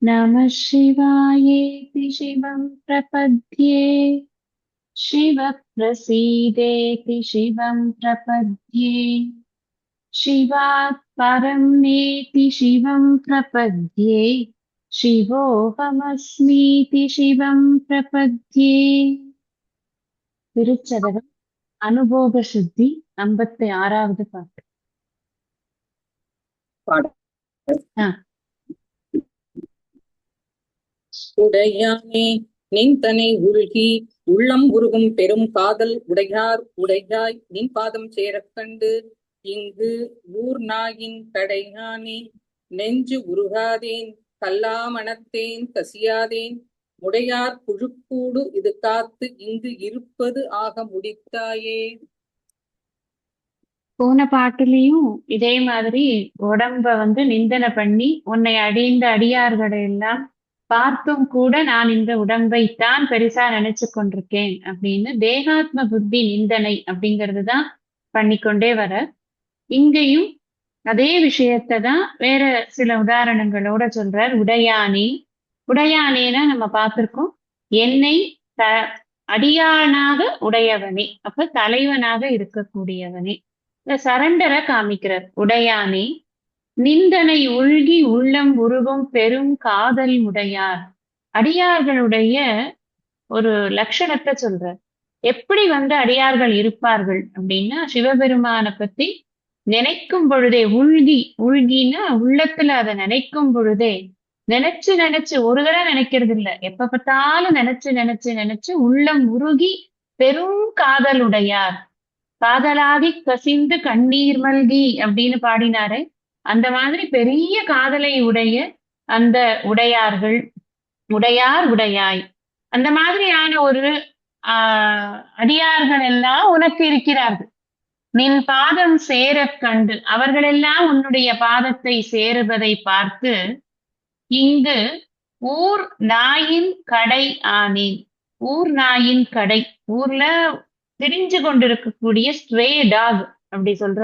नमः शिवायेति शिवं प्रपद्ये शिवः प्रसीदेति शिवं प्रपद्ये शिवात् परं नेति शिवं प्रपद्ये शिवोऽहमस्मीति शिवं प्रपद्ये திருச்சதகம் அனுபோக சுத்தி 56வது பாட்டு. உடையானே நின்தனை உள்கி உள்ளம் உருகும் பெரும் காதல் உடையார் உடையாய் நின் பாதம் சேரக் கண்டு இங்கு ஊர் நாயின் கடையானே நெஞ்சு உருகாதேன் கல்லாமணத்தேன் கசியாதேன் முடையார் புழுக்கூடு இது காத்து இங்கு இருப்பது ஆக முடித்தாயே. போன பாட்டுலயும் இதே மாதிரி உடம்ப நிந்தனை பண்ணி உன்னை அடிந்த அடியார்களை எல்லாம் பார்த்தும் கூட நான் இந்த உடம்பைத்தான் பெருசா நினைச்சு கொண்டிருக்கேன் அப்படின்னு தேகாத்ம புத்தி நிந்தனை அப்படிங்கிறதுதான் பண்ணிக்கொண்டே வர, இங்கேயும் அதே விஷயத்தை தான் வேற சில உதாரணங்களோட சொல்றார். உடையானே, உடையானேனா நம்ம பார்த்திருக்கோம், என்னை அடியானாக உடையவனே, அப்ப தலைவனாக இருக்கக்கூடியவனே. இந்த சரண்டரை காமிக்கிறார். உடையானே நிந்தனை உள்கி உள்ளம் உருகும் பெரும் காதல் உடையார். அடியார்களுடைய ஒரு லட்சணத்தை சொல்றார். எப்படி அடியார்கள் இருப்பார்கள் அப்படின்னா, சிவபெருமானை பத்தி நினைக்கும் பொழுதே உள்கின்னா உள்ளத்துல அதை நினைக்கும் பொழுதே நினைச்சு நினைச்சு ஒரு தடவை நினைக்கிறது இல்ல, எப்ப பார்த்தாலும் நினைச்சு நினைச்சு நினைச்சு உள்ளம் உருகி பெரும் காதலுடையார். காதலாகி கசிந்து கண்ணீர் மல்கி அப்படின்னு பாடினாரே, அந்த மாதிரி பெரிய காதலை உடைய அந்த உடையார்கள், உடையார் உடையாய், அந்த மாதிரியான ஒரு அடியார்கள் எல்லாம் உனக்கு இருக்கிறார்கள். நின் பாதம் சேர கண்டு, அவர்களெல்லாம் உன்னுடைய பாதத்தை சேருவதை பார்த்து இங்கு ஊர் நாயின் கடை ஆனேன். ஊர் நாயின் கடை, ஊர்ல திரிஞ்சு கொண்டிருக்கக்கூடிய ஸ்ட்ரே டாக் அப்படி சொல்ற.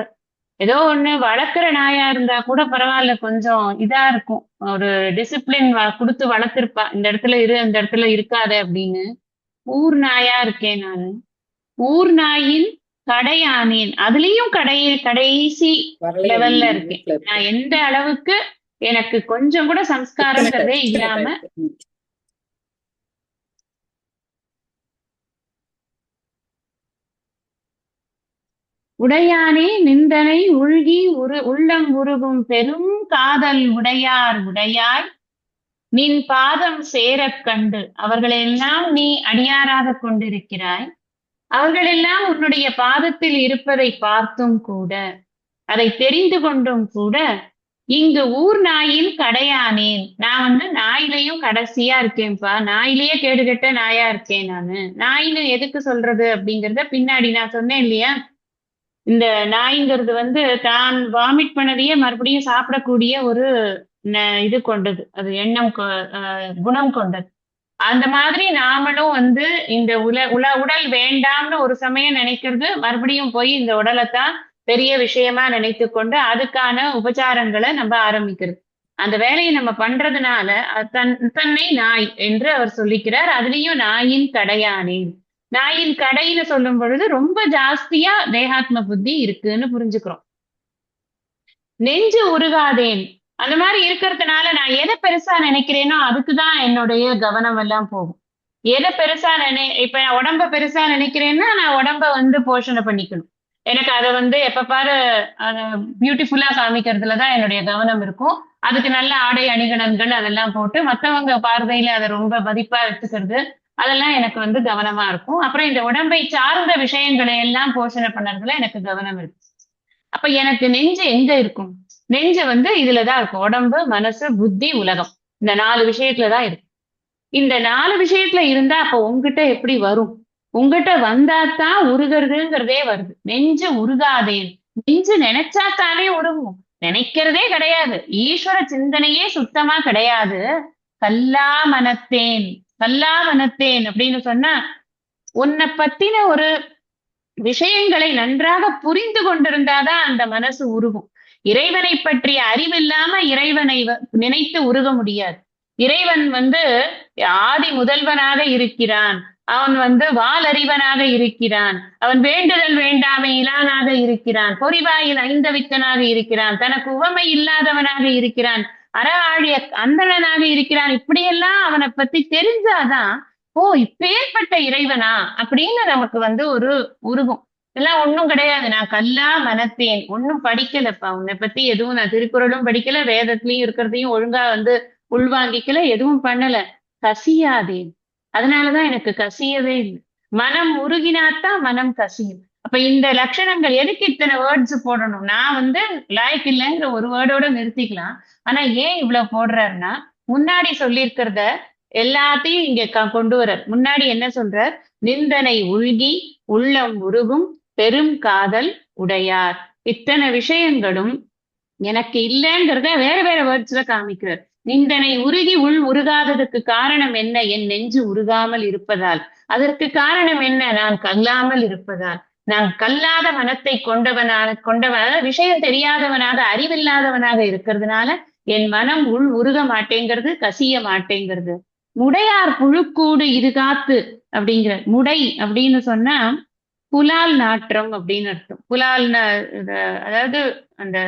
ஏதோ ஒண்ணு வளர்க்குற நாயா இருந்தா கூட பரவாயில்ல, கொஞ்சம் இதா இருக்கும், ஒரு டிசிப்ளின் கொடுத்து வளர்த்திருப்பா, இந்த இடத்துல இரு அந்த இடத்துல இருக்காத அப்படின்னு. ஊர் நாயா இருக்கேன் நானு, ஊர் நாயின் கடையானேன், அதுலயும் கடைசி லெவல்ல இருக்கேன் நான். எந்த அளவுக்கு எனக்கு கொஞ்சம் கூட சம்ஸ்காரங்கிறதே இல்லாம உடையானே நிந்தனை உள்கி உள்ளம் உருகும் பெரும் காதல் உடையார் உடையாய் நின் பாதம் சேரக் கண்டு, அவர்களெல்லாம் நீ அடியாராக கொண்டிருக்கிறாய், அவர்களெல்லாம் உன்னுடைய பாதத்தில் இருப்பதை பார்த்தும் கூட, அதை தெரிந்து கொண்டும் கூட, இங்கு ஊர் நாயின் கடையானேன், நான் நாயிலையும் கடைசியா இருக்கேன்ப்பா, நாயிலேயே கேடுகெட்ட நாயா இருக்கேன் நானு. நாயின்னு எதுக்கு சொல்றது அப்படிங்கிறத பின்னாடி நான் சொன்னேன் இல்லையா, இந்த நாய்ங்கிறது தான் வாமிட் பண்ணதையே மறுபடியும் சாப்பிடக்கூடிய ஒரு இது கொண்டது, அது எண்ணம் குணம் கொண்டது. அந்த மாதிரி நாமளும் இந்த உடல் வேண்டாம்னு ஒரு சமயம் நினைக்கிறது, மறுபடியும் போய் இந்த உடலைத்தான் பெரிய விஷயமா நினைத்து கொண்டு அதுக்கான உபச்சாரங்களை நம்ம ஆரம்பிக்கிறது. அந்த வேலையை நம்ம பண்றதுனால தன்னை நாய் என்று அவர் சொல்லிக்கிறார். அதுலயும் நாயின் கடையானேன், நாயின் கடைன்னு சொல்லும் பொழுது ரொம்ப ஜாஸ்தியா தேகாத்ம புத்தி இருக்குன்னு புரிஞ்சுக்கிறோம். நெஞ்சு உருகாதேன், அந்த மாதிரி இருக்கிறதுனால நான் எதை பெருசா நினைக்கிறேனோ அதுக்குதான் என்னுடைய கவனம் எல்லாம் போகும். எதை பெருசா இப்ப உடம்ப பெருசா நினைக்கிறேன்னா நான் உடம்ப போஷணை பண்ணிக்கணும். எனக்கு அதை எப்ப பாரு பியூட்டிஃபுல்லா காமிக்கிறதுலதான் என்னுடைய கவனம் இருக்கும். அதுக்கு நல்ல ஆடை அணிகலன்கள் அதெல்லாம் போட்டு மத்தவங்க பார்வையில அதை ரொம்ப மதிப்பா வச்சுக்கிறது, அதெல்லாம் எனக்கு கவனமா இருக்கும். அப்புறம் இந்த உடம்பை சார்ந்த விஷயங்களை எல்லாம் போஷணை பண்ணறதுல எனக்கு கவனம் இருக்கு. அப்ப எனக்கு நெஞ்சு எங்க இருக்கும்? நெஞ்சு இதுலதான் இருக்கும். உடம்பு, மனசு, புத்தி, உலகம், இந்த 4 விஷயத்துலதான் இருக்கு. இந்த 4 விஷயத்துல இருந்தா அப்ப உங்ககிட்ட எப்படி வரும்? உங்ககிட்ட வந்தாத்தான் உருகிறதுங்கிறதே வருது. நெஞ்சு உருகாதேன், நெஞ்சு நினைச்சாத்தானே உருகும், நினைக்கிறதே கிடையாது, ஈஸ்வர சிந்தனையே சுத்தமா கிடையாது. கல்லா மனத்தேன், கல்லா மனத்தேன் அப்படின்னு சொன்னா உன்னை பத்தின ஒரு விஷயங்களை நன்றாக புரிந்து கொண்டிருந்தாதான் அந்த மனசு உருகும். இறைவனை பற்றிய அறிவில்லாம இறைவனை நினைத்து உருக முடியாது. இறைவன் வந்து ஆதி முதல்வனாக இருக்கிறான். அவன் வந்து வாலறிவனாக இருக்கிறான். அவன் வேண்டுதல் வேண்டாமை இலானாக இருக்கிறான். பொறிவாயில் ஐந்தவித்தனாக இருக்கிறான். தனக்கு உவமை இல்லாதவனாக இருக்கிறான். அற ஆழிய அந்தணனாக இருக்கிறான். இப்படியெல்லாம் அவனை பத்தி தெரிஞ்சாதான், ஓ இப்பேற்பட்ட இறைவனா அப்படின்னு நமக்கு வந்து ஒரு உருகும். இதெல்லாம் ஒண்ணும் கிடையாது. நான் கல்லா மனத்தேன், ஒண்ணும் படிக்கலப்பா உன்னை பத்தி எதுவும். நான் திருக்குறளும் படிக்கல, வேதத்திலயும் இருக்கிறதையும் ஒழுங்கா வந்து உள்வாங்கிக்கல, எதுவும் பண்ணல. கசியாதேன். அதனாலதான் எனக்கு கசியவே இல்லை. மனம் உருகினாத்தான் மனம் கசியும். அப்ப இந்த லட்சணங்கள் எதுக்கு இத்தனை வேர்ட்ஸ் போடணும்? நான் வந்து லாய்க்கு இல்லைங்கிற ஒரு வேர்டோட நிறுத்திக்கலாம். ஆனா ஏன் இவ்வளவு போடுறாருன்னா, முன்னாடி சொல்லியிருக்கிறத எல்லாத்தையும் இங்க கொண்டு வர்றார். முன்னாடி என்ன சொல்றார்? நிந்தனை உள்கி உள்ளம் உருகும் பெரும் காதல் உடையார். இத்தனை விஷயங்களும் எனக்கு இல்லைங்கிறத வேற வேற வேர்ட்ஸ்ல காமிக்கிறார். நிந்தனை உருகி உள் உருகாததுக்கு காரணம் என்ன? என் நெஞ்சு உருகாமல் இருப்பதால். அதற்கு காரணம் என்ன? நான் கல்லாமல் இருப்பதால். நான் கல்லாத மனத்தை கொண்டவனாக விஷயம் தெரியாதவனாக அறிவில்லாதவனாக இருக்கிறதுனால என் மனம் உள் உருக மாட்டேங்கிறது, கசிய மாட்டேங்கிறது. முடையார் புழுக்கூடு இது காத்து அப்படிங்கிற. முடை அப்படின்னு சொன்னா புலால் நாற்றம் அப்படின்னு அர்த்தம். புலால் அதாவது அந்த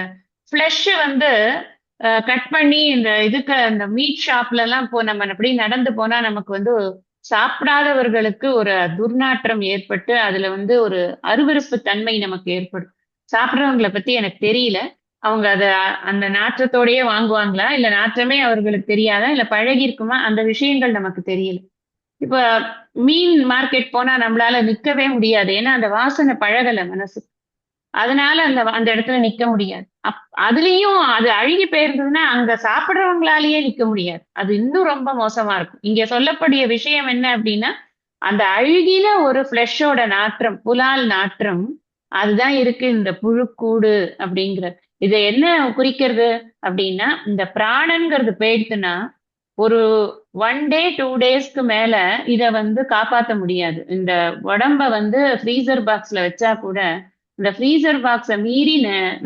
ஃப்ளஷ் வந்து கட் பண்ணி இந்த இதுக்கு அந்த மீட் ஷாப்ல எல்லாம் நம்ம அப்படி நடந்து போனா நமக்கு வந்து சாப்பிடாதவர்களுக்கு ஒரு துர்நாற்றம் ஏற்பட்டு அதுல வந்து ஒரு அருவருப்பு தன்மை நமக்கு ஏற்படும். சாப்பிட்றவங்களை பத்தி எனக்கு தெரியல. அவங்க அந்த நாற்றத்தோடயே வாங்குவாங்களா, இல்ல நாற்றமே அவர்களுக்கு தெரியாதா, இல்ல பழகி இருக்குமா, அந்த விஷயங்கள் நமக்கு தெரியல. இப்ப மீன் மார்க்கெட் போனா நம்மளால நிக்கவே முடியாது. ஏன்னா அந்த வாசனை பழகல மனசு. அதனால அந்த இடத்துல நிக்க முடியாது. அதுலயும் அது அழுகி போயிருந்ததுன்னா அங்க சாப்பிடுறவங்களாலேயே நிக்க முடியாது. அது இன்னும் ரொம்ப மோசமா இருக்கும். இங்க சொல்லக்கூடிய விஷயம் என்ன அப்படின்னா, அந்த அழுகின ஒரு ஃப்ளஷோட நாற்றம், புலால் நாற்றம், அதுதான் இருக்கு இந்த புழுக்கூடு அப்படிங்கிற. இதை என்ன குறிக்கிறது அப்படின்னா, இந்த பிராணங்கிறது போயிடுச்சுன்னா ஒரு 1 டே 2 டேஸ்க்கு மேல இத வந்து காப்பாத்த முடியாது. இந்த உடம்ப வந்து ஃப்ரீசர் பாக்ஸ்ல வச்சா கூட இந்த ஃப்ரீசர் பாக்ஸ மீறி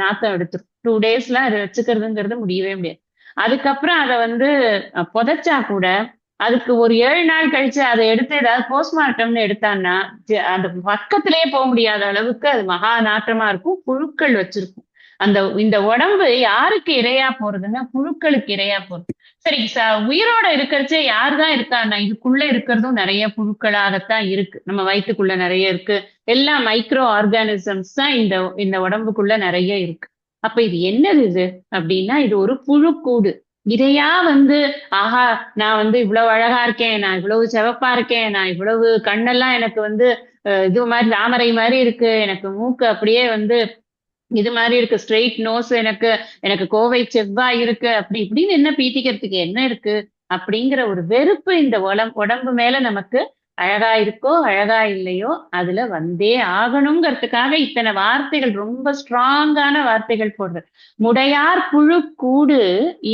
நாத்தம் எடுத்துரும். 2 டேஸ்லாம் அதை வச்சுக்கிறதுங்கிறது முடியவே முடியாது. அதுக்கப்புறம் அதை வந்து புதைச்சா கூட அதுக்கு ஒரு 7 நாள் கழிச்சு அதை எடுத்து ஏதாவது போஸ்ட்மார்ட்டம்னு எடுத்தான்னா அந்த பக்கத்திலேயே போக முடியாத அளவுக்கு அது மகா நாற்றமா இருக்கும். புழுக்கள் வச்சிருக்கும். இந்த உடம்பு யாருக்கு இரையா போறதுன்னா புழுக்களுக்கு இரையா போறது. சரி, உயிரோட இருக்கிறச்சே யாருதான் இருக்கான்னா இதுக்குள்ள இருக்கிறதும் நிறைய புழுக்களாகத்தான் இருக்கு. நம்ம வயிற்றுக்குள்ள நிறைய இருக்கு. எல்லா மைக்ரோ ஆர்கானிசம்ஸ் தான் இந்த உடம்புக்குள்ள நிறைய இருக்கு. அப்ப இது என்னது இது அப்படின்னா, இது ஒரு புழுக்கூடு. இதையா வந்து ஆஹா நான் வந்து இவ்வளவு அழகா இருக்கேன், நான் இவ்வளவு சிவப்பா இருக்கேன், நான் இவ்வளவு கண்ணெல்லாம் எனக்கு வந்து இது மாதிரி தாமரை மாதிரி இருக்கு, எனக்கு மூக்கு அப்படியே வந்து இது மாதிரி இருக்கு, ஸ்ட்ரெயிட் நோஸ், எனக்கு எனக்கு கோவை செவ்வாய் இருக்கு, அப்படி இப்படின்னு என்ன பீத்திக்கிறதுக்கு என்ன இருக்கு அப்படிங்கிற ஒரு வெறுப்பு இந்த உடம்பு மேல நமக்கு அழகா இருக்கோ அழகா இல்லையோ அதுல வந்தே ஆகணுங்கிறதுக்காக இத்தனை வார்த்தைகள், ரொம்ப ஸ்ட்ராங்கான வார்த்தைகள் போடுற. முடையார் புழு கூடு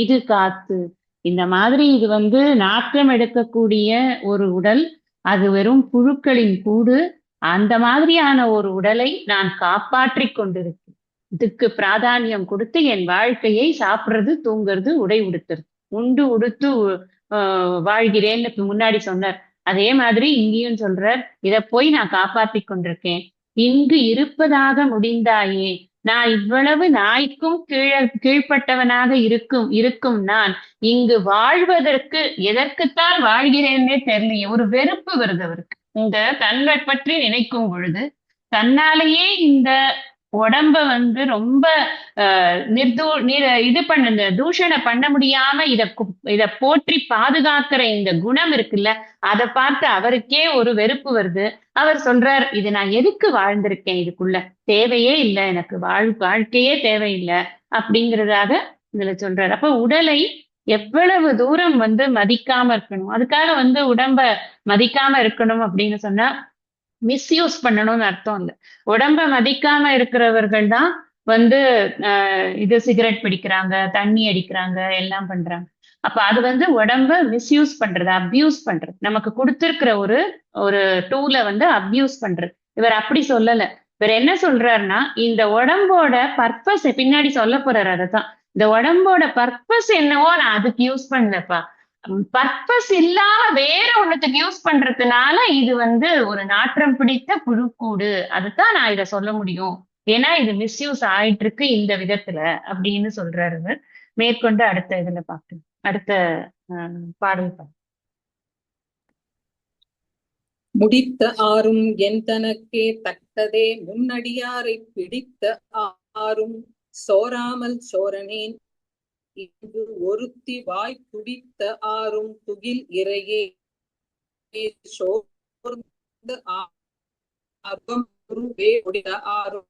இது காத்து. இந்த மாதிரி இது வந்து நாற்றம் எடுக்கக்கூடிய ஒரு உடல், அது வெறும் புழுக்களின் கூடு. அந்த மாதிரியான ஒரு உடலை நான் காப்பாற்றி கொண்டிருக்கேன். இதுக்கு பிராதானியம் கொடுத்து என் வாழ்க்கையை சாப்பிடுறது, தூங்குறது, உடை உடுத்துறது, உண்டு உடுத்து வாழ்கிறேன்னு முன்னாடி சொன்னார். அதே மாதிரி இங்கேயும் சொல்றார், இத போய் நான் காப்பாத்தி கொண்டிருக்கேன். இங்கு இருப்பதாக முடிந்தாயே. நான் இவ்வளவு நாய்க்கும் கீழ்ப்பட்டவனாக இருக்கும் நான் இங்கு வாழ்வதற்கு எதற்குத்தான் வாழ்கிறேன்னே தெரியலையே. ஒரு வெறுப்பு வருது அவருக்கு. இந்த தன்னை பற்றி நினைக்கும் பொழுது தன்னாலேயே இந்த உடம்ப வந்து ரொம்ப இது பண்ண தூஷணை பண்ண முடியாம இத போற்றி பாதுகாக்கிற இந்த குணம் இருக்குல்ல, அதை பார்த்து அவருக்கே ஒரு வெறுப்பு வருது. அவர் சொல்றார், இது நான் எதுக்கு வாழ்ந்திருக்கேன், இதுக்குள்ள தேவையே இல்லை, எனக்கு வாழ்க்கையே தேவையில்லை அப்படிங்கிறதாக இதுல சொல்றாரு. அப்ப உடலை எவ்வளவு தூரம் வந்து மதிக்காம இருக்கணும். அதுக்காக வந்து உடம்ப மதிக்காம இருக்கணும் அப்படின்னு சொன்னா மிஸ்யூஸ் பண்ணணும்னு அர்த்தம் இல்லை. உடம்ப மதிக்காம இருக்கிறவர்கள் தான் வந்து இது சிகரெட் பிடிக்கிறாங்க, தண்ணி அடிக்கிறாங்க, எல்லாம் பண்றாங்க. அப்ப அது வந்து உடம்ப மிஸ்யூஸ் பண்றது, அப்யூஸ் பண்றது, நமக்கு கொடுத்திருக்கிற ஒரு ஒரு டூலை வந்து அப்யூஸ் பண்றது. இவர் அப்படி சொல்லல. இவர் என்ன சொல்றாருன்னா, இந்த உடம்போட பர்பஸ் பின்னாடி சொல்ல போறாரு. அதைத்தான், இந்த உடம்போட பர்பஸ் என்னவோ நான் அதுக்கு யூஸ் பண்ணலப்பா. பர்பஸ் இல்லாம வேற ஒண்ணுத்துக்கு யூஸ் பண்றதுனால இது வந்து ஒரு நாற்றம் பிடித்த புழுக்கூடு. அதுதான் நான் இத சொல்ல முடியும். ஏன்னா இது மிஸ்யூஸ் ஆயிட்டு இருக்கு இந்த விதத்துல அப்படின்னு சொல்றாரு இவர். மேற்கொண்டு அடுத்த இதுல பார்க்கலாம். அடுத்த பாடல் பார்க்கலாம். முடித்த ஆறும் என் தனக்கே தக்கதே முன்னடியாரை பிடித்த ஆறும் சோராமல் சோரனேன் இங்கு ஒருத்தி வாய் துடித்த ஆறும் துகில் இறையே சோர்ந்த ஆர்வம் குருவே உடைய ஆறும்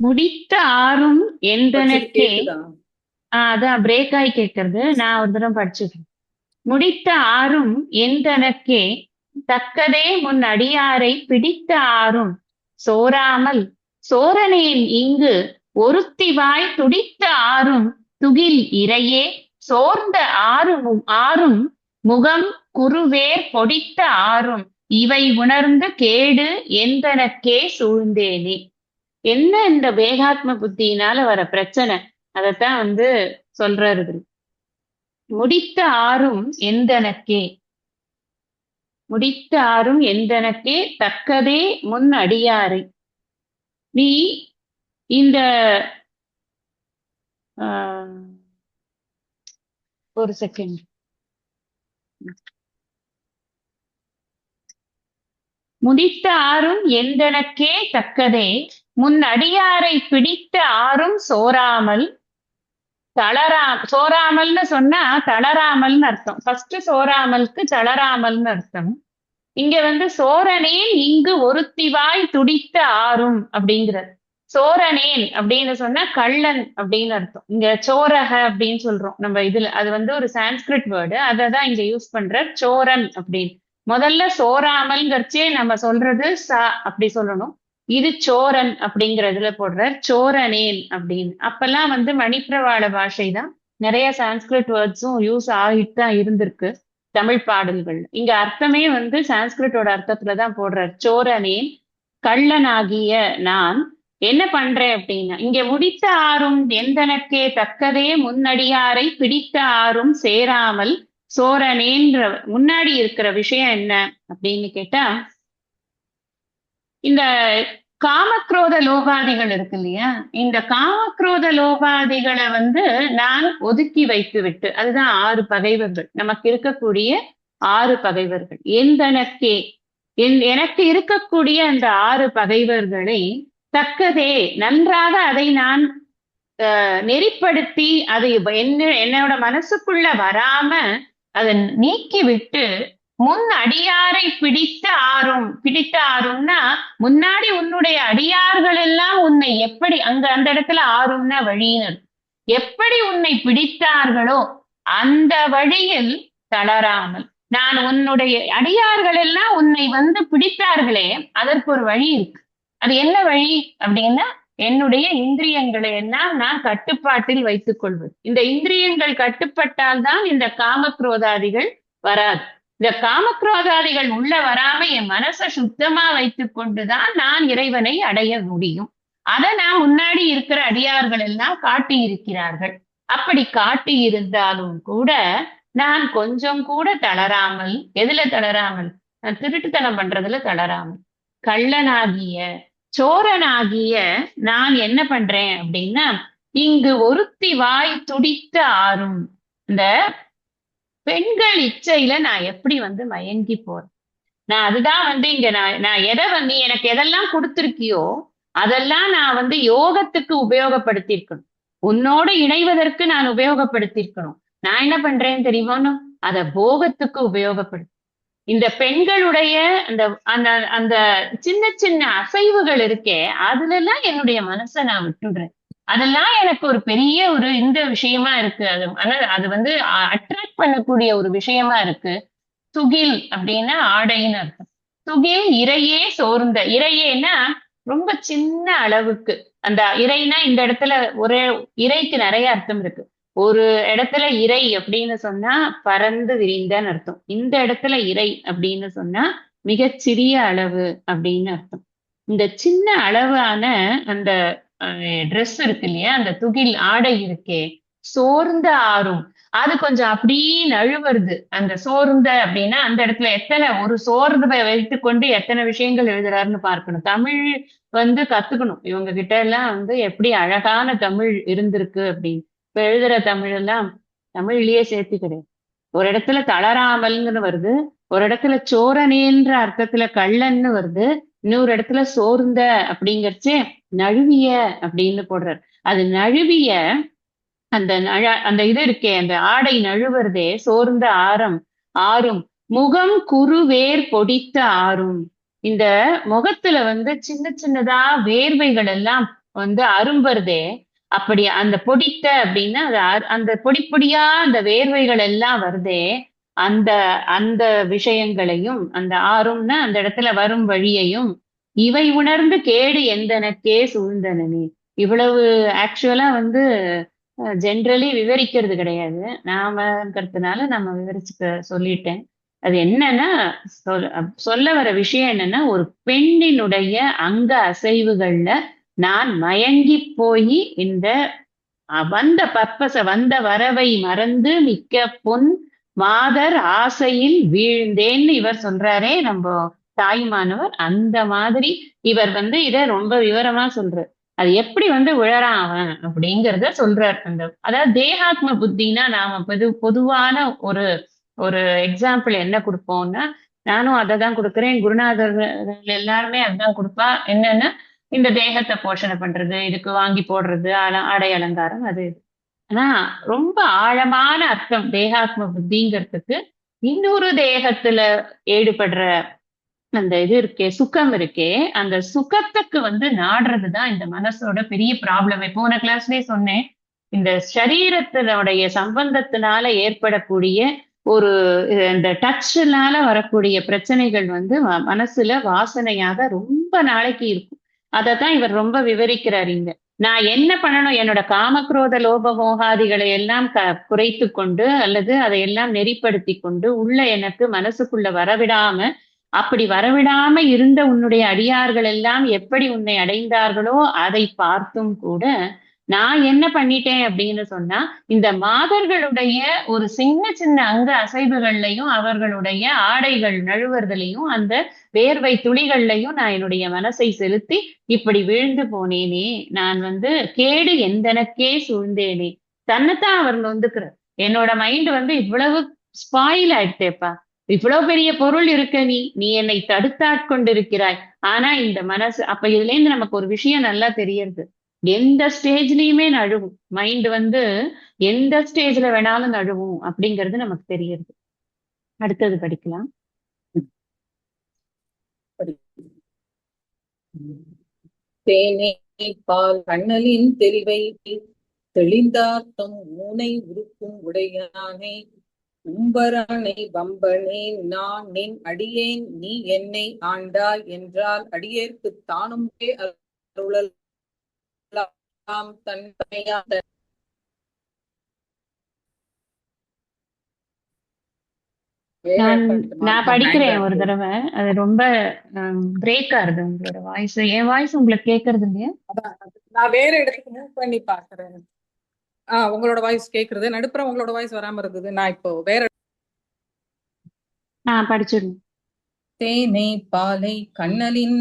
முடித்த ஆறும் எந்தனக்கே கேக்குதா? அதான் பிரேக் ஆகி கேட்கறது. நான் ஒரு தடவை படிச்சுக்கிறேன். முடித்த ஆறும் எந்தனக்கே தக்கதே முன் அடியாரை பிடித்த ஆறும் சோராமல் சோரனேன் இங்கு ஒருத்திவாய் துடித்த ஆறும் துகில் இறையே சோர்ந்த ஆறும் முகம் குருவேர் பொடித்த ஆறும் இவை உணர்ந்து கேடு எந்தனக்கே சூழ்ந்தேனே. என்ன இந்த வேகாத்ம புத்தியினால வர பிரச்சனை, அதத்தான் வந்து சொல்றது. முடித்த ஆறும் எந்தனக்கே, முடித்த ஆறும் எந்தனக்கே தக்கதே முன் அடியாரை. நீ இந்த ஒரு செகண்ட், முடித்த ஆறும் எந்தனக்கே தக்கதே முன் அடியாரை பிடித்த ஆறும் சோராமல் சோராமல்னு சொன்னா தளராமல்னு அர்த்தம். ஃபர்ஸ்ட் சோராமலுக்கு தளராமல்னு அர்த்தம். இங்க வந்து சோரனேன் இங்கு ஒருத்திவாய் துடித்த ஆறும் அப்படிங்கிறது. சோரனேன் அப்படின்னு சொன்னா கள்ளன் அப்படின்னு அர்த்தம். இங்க சோரக அப்படின்னு சொல்றோம் நம்ம இதுல. அது வந்து ஒரு சான்ஸ்கிரிட் வேர்டு, அததான் இங்க யூஸ் பண்ற சோரன் அப்படின்னு. முதல்ல சோராமல்ங்கிறச்சே நம்ம சொல்றது அப்படி சொல்லணும். இது சோரன் அப்படிங்கிறதுல போடுற சோரனேன் அப்படின்னு. அப்பெல்லாம் வந்து மணிப்பிரவாள பாஷை தான், நிறைய சான்ஸ்கிரிட் வேர்ட்ஸும் யூஸ் ஆகிட்டு தான் இருந்திருக்கு தமிழ் பாடல்கள். இங்க அர்த்தமே வந்து சான்ஸ்கிரிட்டோட அர்த்தத்துலதான் போடுறார். சோரனேன் கள்ளனாகிய நான் என்ன பண்றேன் அப்படின்னா, இங்க முடித்த ஆறும் எந்தனக்கே தக்கதே முன்னடியாரை பிடித்த ஆறும் சேராமல் சோரனேன்ற முன்னாடி இருக்கிற விஷயம் என்ன அப்படின்னு கேட்டா, இந்த காமக்ரோத லோகாதிகள் இருக்கு இல்லையா, இந்த காமக்ரோத லோகாதிகளை வந்து நான் ஒதுக்கி வைத்து விட்டு, அதுதான் 6 பகைவர்கள், நமக்கு இருக்கக்கூடிய 6 பகைவர்கள். எந்தனக்கே எனக்கு இருக்கக்கூடிய அந்த 6 பகைவர்களை தக்கதே நன்றாக அதை நான் நெறிப்படுத்தி அதை என்னோட மனசுக்குள்ள வராம அதை நீக்கி விட்டு முன் அடியாரை பிடித்த ஆறும்னா முன்னாடி உன்னுடைய அடியார்கள் எல்லாம் உன்னை எப்படி அந்த இடத்துல ஆறும்னா வழியினர் எப்படி உன்னை பிடித்தார்களோ அந்த வழியில் தளராமல், நான் உன்னுடைய அடியார்கள் எல்லாம் உன்னை வந்து பிடித்தார்களே அதற்கு ஒரு வழி இருக்கு. அது என்ன வழி அப்படின்னா, என்னுடைய இந்திரியங்களை எல்லாம் நான் கட்டுப்பாட்டில் வைத்துக் கொள்வது. இந்த இந்திரியங்கள் கட்டுப்பட்டால் தான் இந்த காமக்ரோதாதிகள் வராது. இந்த காமக்ரோதாதிகள் உள்ள வராம என் மனசை சுத்தமா வைத்துக் கொண்டுதான் நான் இறைவனை அடைய முடியும். அதை நான் முன்னாடி இருக்கிற அடியார்கள் எல்லாம் காட்டி இருக்கிறார்கள். அப்படி காட்டி இருந்தாலும் கூட நான் கொஞ்சம் கூட தளராமல், எதுல தளராமல், நான் திருட்டுத்தனம் பண்றதுல தளராமல், கள்ளனாகிய சோரனாகிய நான் என்ன பண்றேன் அப்படின்னா, இங்கு ஒருத்தி வாய் துடித்த ஆறும், இந்த பெண்கள் இச்சையில நான் எப்படி வந்து மயங்கி போறேன். நான் அதுதான் வந்து இங்க நான் எதை வந்து எனக்கு எதெல்லாம் கொடுத்திருக்கியோ அதெல்லாம் நான் வந்து யோகத்துக்கு உபயோகப்படுத்தியிருக்கணும், உன்னோடு இணைவதற்கு நான் உபயோகப்படுத்தியிருக்கணும். நான் என்ன பண்றேன்னு தெரியுமோன்னு அதை போகத்துக்கு உபயோகப்படுத்த. இந்த பெண்களுடைய அந்த அந்த அந்த சின்ன சின்ன அசைவுகள் இருக்கே, அதுல எல்லாம் என்னுடைய மனசை நான் விட்டுடுறேன். அதெல்லாம் எனக்கு ஒரு பெரிய ஒரு இந்த விஷயமா இருக்கு. அது வந்து அட்ராக்ட் பண்ணக்கூடிய ஒரு விஷயமா இருக்கு. துகில் அப்படின்னா ஆடைன்னு அர்த்தம். துகில் இறையே சோர்ந்த, இறையேன்னா ரொம்ப சின்ன அளவுக்கு. அந்த இறைனா இந்த இடத்துல ஒரு இறைக்கு நிறைய அர்த்தம் இருக்கு. ஒரு இடத்துல இறை அப்படின்னு சொன்னா பறந்து விரிந்தன்னு அர்த்தம். இந்த இடத்துல இறை அப்படின்னு சொன்னா மிகச்சிறிய அளவு அப்படின்னு அர்த்தம். இந்த சின்ன அளவான அந்த ட்ரெஸ் இருக்கு இல்லையா, அந்த துகில் ஆடை இருக்கே, சோர்ந்த ஆறும். அது கொஞ்சம் அப்படியே நழுவுறது. அந்த சோர்ந்த அப்படின்னா அந்த இடத்துல எத்தனை ஒரு சோர்வை வைத்துக்கொண்டு எத்தனை விஷயங்கள் எழுதுறாருன்னு பார்க்கணும். தமிழ் கத்துக்கணும். இவங்க கிட்ட எல்லாம் எப்படி அழகான தமிழ் இருந்திருக்கு அப்படின்னு. இப்ப எழுதுற தமிழ் எல்லாம் தமிழ்லயே சேர்த்து கிடையாது. ஒரு இடத்துல தளராமல்னு வருது, ஒரு இடத்துல சோரனேன்ற அர்த்தத்துல கள்ளன்னு வருது, இன்னொரு இடத்துல சோர்ந்த அப்படிங்கறச்சு நழுவிய அப்படின்னு போடுறார். அது நழுவிய அந்த இது இருக்கே, அந்த ஆடை நழுவுறதே சோர்ந்த ஆறும் முகம் குறுவேர் பொடித்த ஆறும். இந்த முகத்துல சின்ன சின்னதா வேர்வைகள் எல்லாம் அரும்புறதே. அப்படி அந்த பொடித்த அப்படின்னா அந்த பொடி பொடியா அந்த வேர்வைகள் எல்லாம் வருதே. அந்த அந்த விஷயங்களையும் அந்த ஆறும்னா அந்த இடத்துல வரும் வழியையும் இவை உணர்ந்து கேடு எந்தனக்கே சூழ்ந்தனனே. இவ்வளவு ஆக்சுவலா ஜென்ரலி விவரிக்கிறது கிடையாது. நாமங்கிறதுனால நம்ம விவரிச்சுக்க சொல்லிட்டேன். அது என்னன்னா சொல்ல வர விஷயம் என்னன்னா, ஒரு பெண்ணினுடைய அங்க அசைவுகள்ல நான் மயங்கி போய் இந்த வந்த வரவை மறந்து மிக்க பொன் மாதர் ஆசையில் வீழ்ந்தேன்னு இவர் சொல்றாரே நம்ம தாயுமானவர். அந்த மாதிரி இவர் இத ரொம்ப விவரமா சொல்றார். அது எப்படி விழறான் அவன் அப்படிங்கிறத சொல்றார். அதாவது தேகாத்ம புத்தினா நாம பொதுவான ஒரு ஒரு எக்ஸாம்பிள் என்ன கொடுப்போம்னா, நானும் அதை தான் கொடுக்குறேன், குருநாதர்கள் எல்லாருமே அதுதான் கொடுப்பா. என்னன்னா, இந்த தேகத்தை போஷணை பண்றது, இதுக்கு வாங்கி போடுறது, ஆடை அலங்காரம், அது இது. ஆனா ரொம்ப ஆழமான அர்த்தம் தேகாத்ம புத்திங்கிறதுக்கு. இன்னொரு தேகத்துல ஈடுபடுற அந்த இது இருக்கே, சுகம் இருக்கே, அந்த சுகத்துக்கு நாடுறதுதான் இந்த மனசோட பெரிய ப்ராப்ளமே. போன கிளாஸ்லயே சொன்னேன், இந்த சரீரத்தினுடைய சம்பந்தத்தினால ஏற்படக்கூடிய ஒரு இந்த டச்னால வரக்கூடிய பிரச்சனைகள் மனசுல வாசனையாக ரொம்ப நாளைக்கு இருக்கும். அதத்தான் இவர் ரொம்ப விவரிக்கிறார் இங்க. நான் என்ன பண்ணணும், என்னோட காமக்ரோத லோப மோகாதிகளை எல்லாம் குறைத்து கொண்டு அல்லது அதையெல்லாம் நெறிப்படுத்தி கொண்டு உள்ள எனக்கு மனசுக்குள்ள வரவிடாம, அப்படி வரவிடாம இருந்த உன்னுடைய அடியார்கள் எல்லாம் எப்படி உன்னை அடைந்தார்களோ அதை பார்த்தும் கூட நான் என்ன பண்ணிட்டேன் அப்படின்னு சொன்னா, இந்த மாதர்களுடைய ஒரு சின்ன சின்ன அங்க அசைவுகள்லையும் அவர்களுடைய ஆடைகள் நழுவுறதுலையும் அந்த வேர்வை துளிகள்லையும் நான் என்னுடைய மனசை செலுத்தி இப்படி வீழ்ந்து போனேனே. நான் கேடு எந்தனக்கே சூழ்ந்தேனே. தன்னைத்தான் அவர் நொந்துக்கிறார். என்னோட மைண்ட் இவ்வளவு ஸ்பாயில் ஆயிட்டேப்பா, இவ்வளவு பெரிய பொருள் இருக்க நீ என்னை தடுத்தாட்கொண்டிருக்கிறாய். ஆனா இந்த மனசு அப்ப இதுல இருந்து நமக்கு ஒரு விஷயம் நல்லா தெரியறது. எந்த ஸ்டேஜ்லயுமே நழுவும் மைண்ட், எந்த ஸ்டேஜ்ல வேணாலும் நழுவும் அப்படிங்கிறது நமக்கு தெரியுது. அடுத்தது படிக்கலாம். தேனே பால் கண்ணலின் தெளிவை தெளிந்தார்த்தம் ஊனை உருக்கும் உடையானே உம்பரானை வம்பனே நான் நின் அடியேன் நீ என்னை ஆண்டாய் என்றால் அடியேற்கு தானும் அருளலாம் தன்மையாக. நான் படிக்கிறேன் ஒரு தடவை. அது ரொம்ப பிரேக் ஆகுது உங்களோட வாய்ஸ். என் வாய்ஸ் உங்களுக்கு கேட்கறது இல்லையா? நான் வேற இடத்துக்கு மூவ் பண்ணி பாக்குறேன். உங்களோட வாய்ஸ் கேக்குறது, நடுப்புற உங்களோட வாய்ஸ் வராம இருக்குது. நான் இப்போ வேற படிச்சிடணும். தேனை பாலை கண்ணலின்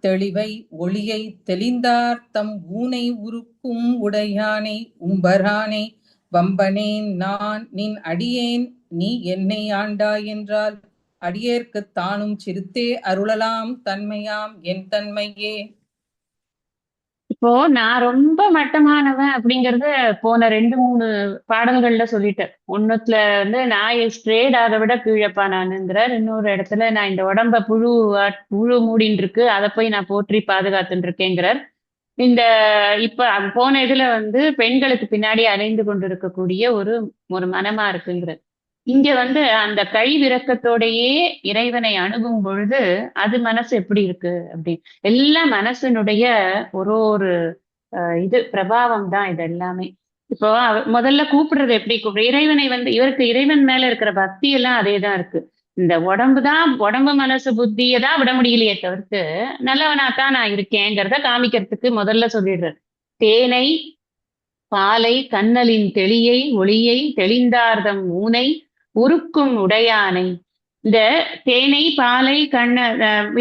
தெளிவை ஒளியை தெளிந்தார்த்தம் ஊனை உருக்கும் உடையானை உம்பரானை வம்பனேன் நான் நின் அடியேன் நீ என்னை ஆண்டாய் என்றால் அடியேற்கு தானும் சிறுத்தே அருளலாம் தன்மையாம் என் தன்மையே. இப்போ நான் ரொம்ப மட்டமானவன் அப்படிங்கறது போன 2-3 பாடல்கள்ல சொல்லிட்டேன். ஒண்ணுத்துல நான் ஸ்ட்ரேட் அதை விட கீழப்பா நானுங்கிறார். இன்னொரு இடத்துல நான் இந்த உடம்ப புழு மூடின்னு இருக்கு, அதை போய் நான் போற்றி பாதுகாத்துட்டு இருக்கேங்கிறார். இந்த இப்ப போன இதுல பெண்களுக்கு பின்னாடி அலைந்து கொண்டிருக்கக்கூடிய ஒரு ஒரு மனமா இருக்குங்கிறது. இங்க அந்த கழிவிரக்கத்தோடையே இறைவனை அணுகும் பொழுது அது மனசு எப்படி இருக்கு அப்படின்னு எல்லாம் மனசனுடைய ஒரு இது பிரபாவம் தான் இது எல்லாமே. இப்போ முதல்ல கூப்பிடுறது எப்படி கூப்பிடுற இறைவனை இவருக்கு இறைவன் மேல இருக்கிற பக்தி எல்லாம் அதேதான் இருக்கு. இந்த உடம்பு மனசு புத்தியை தான் விட முடியலையே தவிர்த்து நல்லவனாத்தான் நான் இருக்கேங்கிறத காமிக்கிறதுக்கு முதல்ல சொல்லிடுறாரு. தேனை பாலை கண்ணலின் தெளியை ஒளியை தெளிந்தார்தம் ஊனை உருக்கும் உடையானை. இந்த தேனை பாலை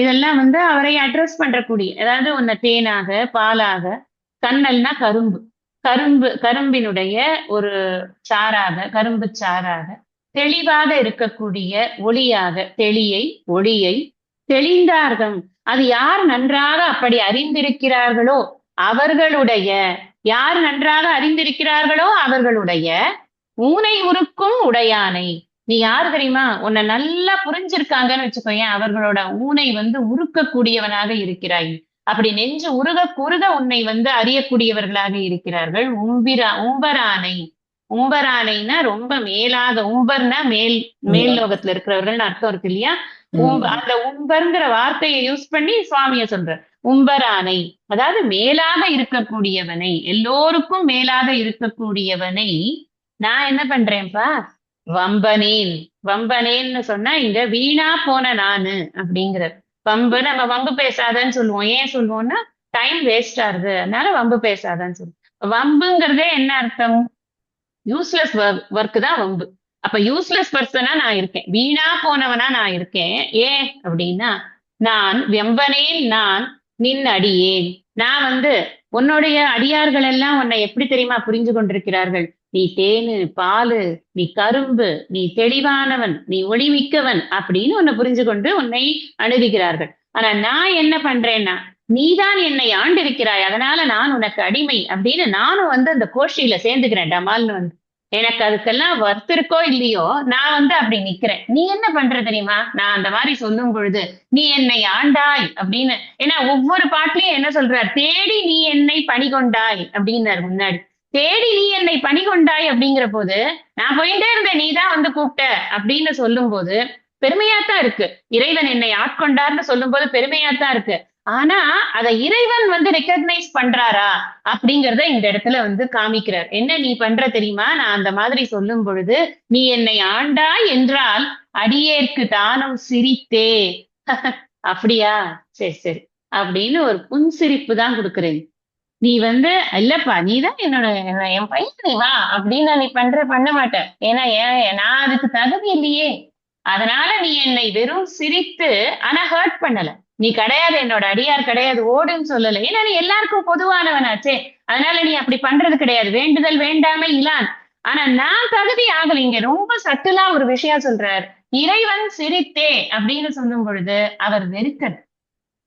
இதெல்லாம் வந்து அவரை அட்ரஸ் பண்றக்கூடிய, அதாவது உன்னை தேனாக பாலாக, கண்ணல்னா கரும்பினுடைய ஒரு சாராக, கரும்பு சாராக, தெளிவாக இருக்கக்கூடிய ஒளியாக, ஒளியை தெளிந்தார்தம், அது யார் நன்றாக அப்படி அறிந்திருக்கிறார்களோ அவர்களுடைய, யார் நன்றாக அறிந்திருக்கிறார்களோ அவர்களுடைய ஊனை உருக்கும் உடையானை. நீ யாரு தெரியுமா? உன்னை நல்லா புரிஞ்சிருக்காங்கன்னு வச்சுக்கோயேன், அவர்களோட ஊனை வந்து உருக்கக்கூடியவனாக இருக்கிறாய். அப்படி நெஞ்சு குறுக உன்னை வந்து அறியக்கூடியவர்களாக இருக்கிறார்கள். உம்பரானை, உம்பரானைனா ரொம்ப மேலாக, உம்பர்னா மேல் லோகத்துல இருக்கிறவர்கள் அர்த்தம் இருக்கு இல்லையா? அந்த உம்பர்ங்கிற வார்த்தையை யூஸ் பண்ணி சுவாமிய சொல்ற. உம்பரானை அதாவது மேலாக இருக்கக்கூடியவனை, எல்லோருக்கும் மேலாக இருக்கக்கூடியவனை நான் என்ன பண்றேன்ப்பா? வம்பனேன்னு சொன்னா இங்க வீணா போன நானு அப்படிங்கிற நம்ம வம்பு பேசாதன்னு சொல்லுவோம். ஏன் சொல்லுவோம்னா டைம் வேஸ்ட் ஆகுது, அதனால வம்பு பேசாதன்னு சொல்லுவோம். வம்புங்கிறதே என்ன அர்த்தம்? யூஸ்லெஸ் ஒர்க் தான் வம்பு. அப்ப யூஸ்லெஸ் பர்சனா நான் இருக்கேன், வீணா போனவனா நான் இருக்கேன். ஏன் அப்படின்னா, நான் வெம்பனேன், நான் நின் அடியேன். நான் வந்து உன்னுடைய அடியார்கள் எல்லாம் உன்னை எப்படி தெரியுமா புரிஞ்சு கொண்டிருக்கிறார்கள்? நீ தேனு பாலு, நீ கரும்பு, நீ தெளிவானவன், நீ ஒளிமிக்கவன் அப்படின்னு உன்னை புரிஞ்சு கொண்டு உன்னை அணுகுகிறார்கள். ஆனா நான் என்ன பண்றேன்னா, நீதான் என்னை ஆண்டிருக்கிறாய், அதனால நான் உனக்கு அடிமை அப்படின்னு நானும் வந்து அந்த கோஷ்டியில சேர்ந்துக்கிறேன். டமால்னு வந்து எனக்கு அதுக்கெல்லாம் வர்த்து இருக்கோ இல்லையோ, நான் வந்து அப்படி நிக்கிறேன். நீ என்ன பண்ற தெரியுமா? நான் அந்த மாதிரி சொல்லும் பொழுது நீ என்னை ஆண்டாய் அப்படின்னு. ஏன்னா ஒவ்வொரு பாட்டுலயும் என்ன சொல்றார்? தேடி நீ என்னை பணி கொண்டாய் அப்படின்னாரு முன்னாடி. தேடி நீ என்னை பணி கொண்டாய் அப்படிங்கிற போது நான் போயிட்டே இருந்தேன், நீதான் வந்து கூப்பிட்ட அப்படின்னு சொல்லும் போது பெருமையாத்தான் இருக்கு. இறைவன் என்னை ஆட்கொண்டார்னு சொல்லும் போது பெருமையாத்தான் இருக்கு. ஆனா அதை இறைவன் வந்து ரெக்கக்னைஸ் பண்றாரா அப்படிங்கறத இந்த இடத்துல வந்து காமிக்கிறார். என்ன நீ பண்ற தெரியுமா? நான் அந்த மாதிரி சொல்லும் பொழுது நீ என்னை ஆண்டாய் என்றால் அடியேற்கு தானும் சிரித்தே. அப்படியா, சரி சரி அப்படின்னு ஒரு புன்சிரிப்பு தான் கொடுக்குறேன். நீ வந்து இல்லப்பா, நீதான் என் பையன், நீ வா அப்படின்னு நீ பண்ண மாட்ட. ஏன்னா நான் அதுக்கு தகுதி இல்லையே. அதனால நீ என்னை வெறும் சிரித்து, ஆனா ஹர்ட் பண்ணல. நீ கிடையாது, என்னோட அடியார் கிடையாது, ஓடுன்னு சொல்லல. ஏன்னா நீ எல்லாருக்கும் பொதுவானவனாச்சே, அதனால நீ அப்படி பண்றது கிடையாது. வேண்டுதல் வேண்டாமை இலான். ஆனா நான் தகுதி ஆகல. இங்க ரொம்ப சட்டுலா ஒரு விஷயம் சொல்றார். இறைவன் சிரித்தே அப்படின்னு சொல்லும் பொழுது அவர் வெறுக்கல,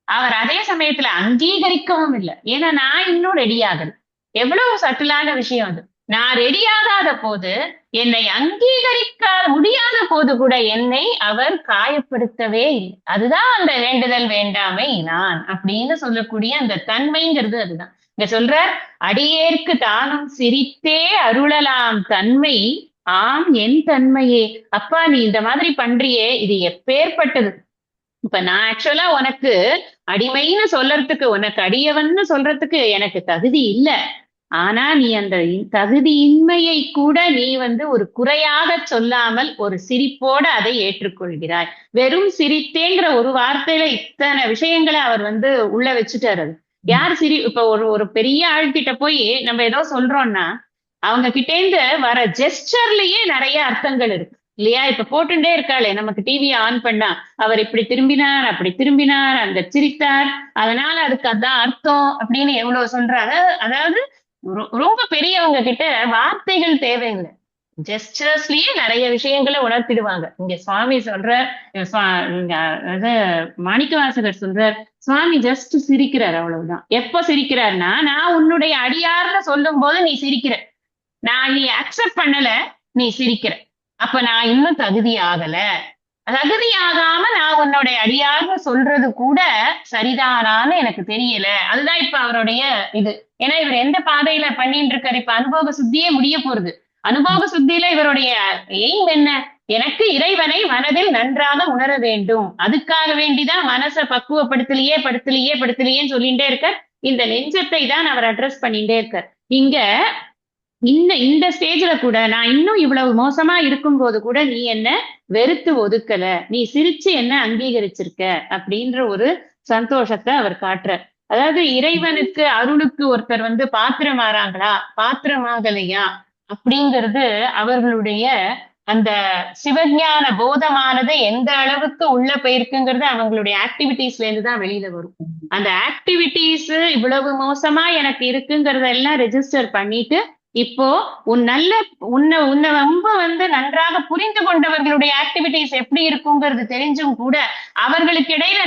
அவர் அதே சமயத்துல அங்கீகரிக்கவும் இல்லை. ஏன்னா நான் இன்னும் ரெடி ஆகல. எவ்வளவு சட்டிலான விஷயம் அது. நான் ரெடியாகாத போது, என்னை அங்கீகரிக்க முடியாத போது கூட என்னை அவர் காயப்படுத்தவே இல்லை. அதுதான் அந்த வேண்டுதல் வேண்டாமை நான் அப்படின்னு சொல்லக்கூடிய அந்த தன்மைங்கிறது. அதுதான் இங்க சொல்றார். அடியேற்கு தானும் சிரித்தே அருளலாம் தன்மை ஆம் என் தன்மையே. அப்பா நீ இந்த மாதிரி பண்றியே, இது எப்பேற்பட்டது. இப்ப நான் ஆக்சுவலா உனக்கு அடிமைன்னு சொல்றதுக்கு, உனக்கு அடியவன்னு சொல்றதுக்கு எனக்கு தகுதி இல்ல. ஆனா நீ அந்த தகுதியின்மையை கூட நீ வந்து ஒரு குறையாக சொல்லாமல் ஒரு சிரிப்போட அதை ஏற்றுக்கொள்கிறாய். வெறும் சிரித்தேங்கிற ஒரு வார்த்தையில இத்தனை விஷயங்களை அவர் வந்து உள்ள வச்சுட்டாரு. யார் இப்ப ஒரு பெரிய ஆள்கிட்ட போய் நம்ம ஏதோ சொல்றோம்னா அவங்க கிட்டேந்து வர ஜெஸ்டர்லயே நிறைய அர்த்தங்கள் இருக்கு இல்லையா? இப்ப போட்டுட்டே இருக்காளே, நமக்கு டிவியை ஆன் பண்ணா அவர் இப்படி திரும்பினார், அப்படி திரும்பினார், அங்க சிரித்தார், அதனால அதுக்கு அதான் அர்த்தம் அப்படின்னு எவ்வளவு சொல்றாங்க. அதாவது ரொம்ப பெரியவங்க கிட்ட வார்த்தைகள் தேவையில்லை, ஜெஸ்டர்ஸ்லயே நிறைய விஷயங்களை உணர்த்திடுவாங்க. இங்க சுவாமி சொல்ற, மாணிக்கவாசகர் சொல்றார், சுவாமி ஜஸ்ட் சிரிக்கிறார், அவ்வளவுதான். எப்ப சிரிக்கிறார்னா, நான் உன்னுடைய அடியார்னு சொல்லும் போது நீ சிரிக்கிற, நீ அக்செப்ட் பண்ணல, நீ சிரிக்கிற. அப்ப நான் இன்னும் தகுதி ஆகாம நான் உன்னுடைய அடியார்னு சொல்றது கூட சரிதானான்னு எனக்கு தெரியல. அதுதான் இப்ப அவருடைய இது. ஏன்னா இவர் எந்த பாதையில பண்ணிட்டு இருக்காரு? இப்ப அனுபவ சுத்தியே முடிய போறது. அனுபவ சுத்தியில இவருடைய எய்ம் என்ன? எனக்கு இறைவனை மனதில் நன்றாக உணர வேண்டும். அதுக்காக வேண்டிதான் மனசை படுத்தலையேன்னு சொல்லிட்டே இருக்கார். இந்த நெஞ்சத்தை தான் அவர் அட்ரஸ் பண்ணிட்டே இருக்கார். இங்க இந்த ஸ்டேஜ்ல கூட நான் இன்னும் இவ்வளவு மோசமா இருக்கும்போது கூட நீ என்ன வெறுத்து ஒதுக்கல, நீ சிரிச்சு என்ன அங்கீகரிச்சிருக்க அப்படின்ற ஒரு சந்தோஷத்தை அவர் காட்டுறார். அதாவது இறைவனுக்கு அருளுக்கு ஒருத்தர் வந்து பாத்திரமாறாங்களா பாத்திரமாகலையா அப்படிங்கிறது அவர்களுடைய அந்த சிவஞான போதமானது எந்த அளவுக்கு உள்ள போயிருக்குங்கிறது அவங்களுடைய ஆக்டிவிட்டீஸ்ல இருந்து தான் வெளியில வரும். அந்த ஆக்டிவிட்டீஸ் இவ்வளவு மோசமா எனக்கு இருக்குங்கிறதெல்லாம் ரெஜிஸ்டர் பண்ணிட்டு இப்போ உன்னை உன்னை ரொம்ப வந்து நன்றாக புரிந்து கொண்டவர்களுடைய ஆக்டிவிட்டீஸ் எப்படி இருக்குங்கிறது தெரிஞ்சும் கூட அவர்களுக்கு இடையில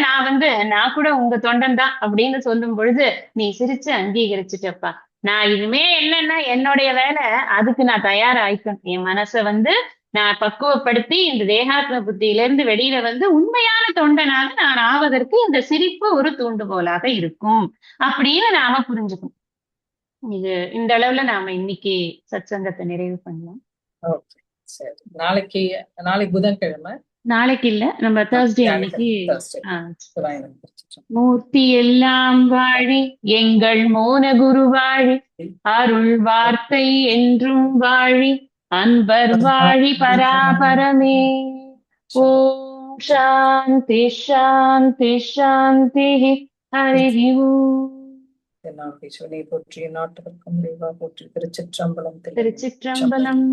நான் கூட உங்க தொண்டன் தான் அப்படின்னு சொல்லும் பொழுது நீ சிரிச்சு அங்கீகரிச்சுட்டப்பா. நான் இனிமே என்னன்னா என்னுடைய வேலை அதுக்கு நான் தயாராயிக்கணும். என் மனசை வந்து நான் பக்குவப்படுத்தி இந்த தேகாத்ம புத்தியில இருந்து வெளியில வந்து உண்மையான தொண்டனாக நான் ஆவதற்கு இந்த சிரிப்பு ஒரு தூண்டுகோலாக இருக்கும் அப்படின்னு நாம புரிஞ்சுக்கணும். இது இந்த அளவுல நாம இன்னைக்கு சத்சங்கத்தை நிறைவு பண்ணலாம். ஓகே, சரி. நாளைக்கு புதன்கிழமை. நாளைக்கு இல்ல, நம்ம தேர்ஸ்டே அன்னைக்கு. Thursday. மூர்த்தி எல்லாம் வாழி எங்கள் மோன குரு வாழி அருள் வார்த்தை என்றும் வாழி அன்பர் வாழி பராபரமே. ஓம் சாந்தி சாந்தி சாந்தி. ஹரி ஓம். தென்னாட்டீஸ்வரி போற்றி, நாட்டவர்க்கும் இறைவா போற்றி. திருச்சிற்றம்பலம். திருச்சிற்றம்பலம்.